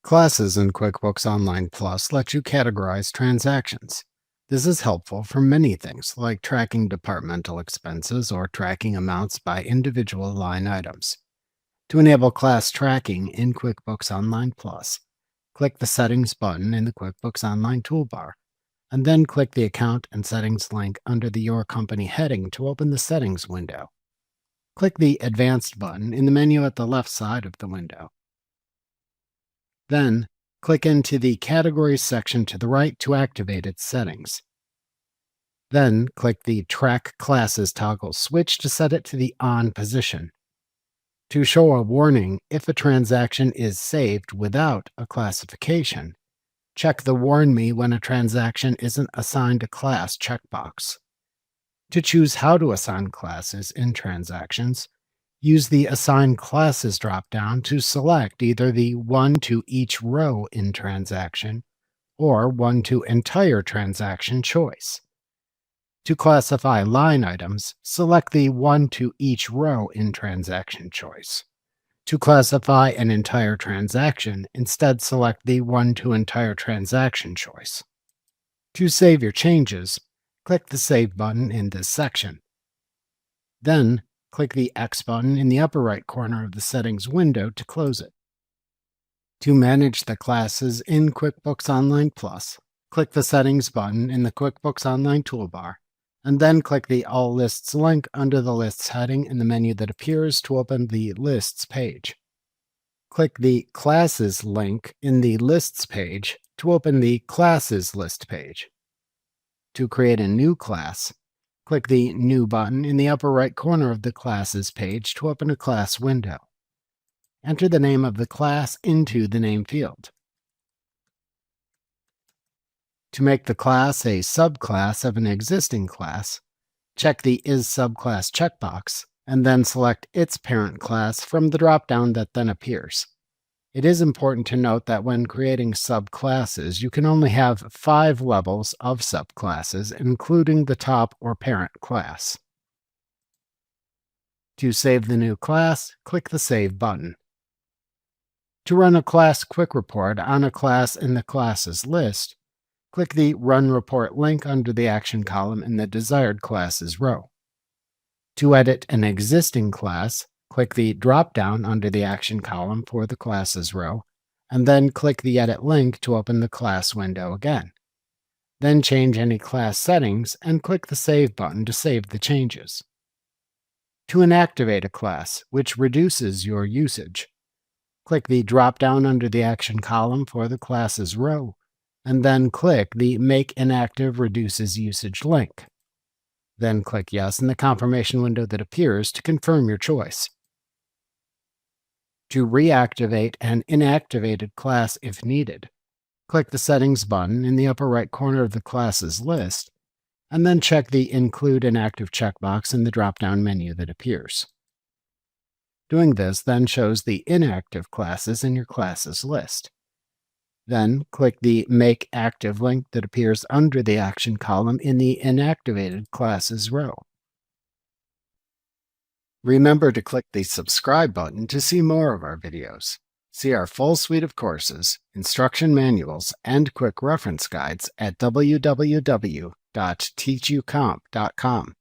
Classes in QuickBooks Online Plus let you categorize transactions. This is helpful for many things, like tracking departmental expenses or tracking amounts by individual line items. To enable class tracking in QuickBooks Online Plus, click the Settings button in the QuickBooks Online toolbar, and then click the Account and Settings link under the Your Company heading to open the Settings window. Click the Advanced button in the menu at the left side of the window. Then, click into the Categories section to the right to activate its settings. Then, click the Track Classes toggle switch to set it to the On position. To show a warning if a transaction is saved without a classification, check the Warn Me when a transaction isn't assigned a class checkbox. To choose how to assign classes in transactions, use the Assign Classes dropdown to select either the One to Each Row in Transaction or One to Entire Transaction choice. To classify line items, select the One to Each Row in Transaction choice. To classify an entire transaction, instead select the One to Entire Transaction choice. To save your changes, click the Save button in this section. Then, click the X button in the upper right corner of the Settings window to close it. To manage the classes in QuickBooks Online Plus, click the Settings button in the QuickBooks Online toolbar, and then click the All Lists link under the Lists heading in the menu that appears to open the Lists page. Click the Classes link in the Lists page to open the Classes list page. To create a new class, click the New button in the upper right corner of the Classes page to open a class window. Enter the name of the class into the name field. To make the class a subclass of an existing class, check the Is Subclass checkbox, and then select its parent class from the drop-down that then appears. It is important to note that when creating subclasses, you can only have 5 levels of subclasses, including the top or parent class. To save the new class, click the Save button. To run a class quick report on a class in the Classes list, click the Run Report link under the Action column in the Desired Classes row. To edit an existing class, click the drop-down under the Action column for the Classes row, and then click the Edit link to open the class window again. Then change any class settings and click the Save button to save the changes. To inactivate a class, which reduces your usage, click the drop-down under the Action column for the Classes row, and then click the Make Inactive Reduces Usage link. Then click Yes in the confirmation window that appears to confirm your choice. To reactivate an inactivated class if needed, click the Settings button in the upper right corner of the Classes list, and then check the Include Inactive checkbox in the drop-down menu that appears. Doing this then shows the inactive classes in your classes list. Then click the Make Active link that appears under the Action column in the Inactivated Classes row. Remember to click the Subscribe button to see more of our videos. See our full suite of courses, instruction manuals, and quick reference guides at www.teachucomp.com.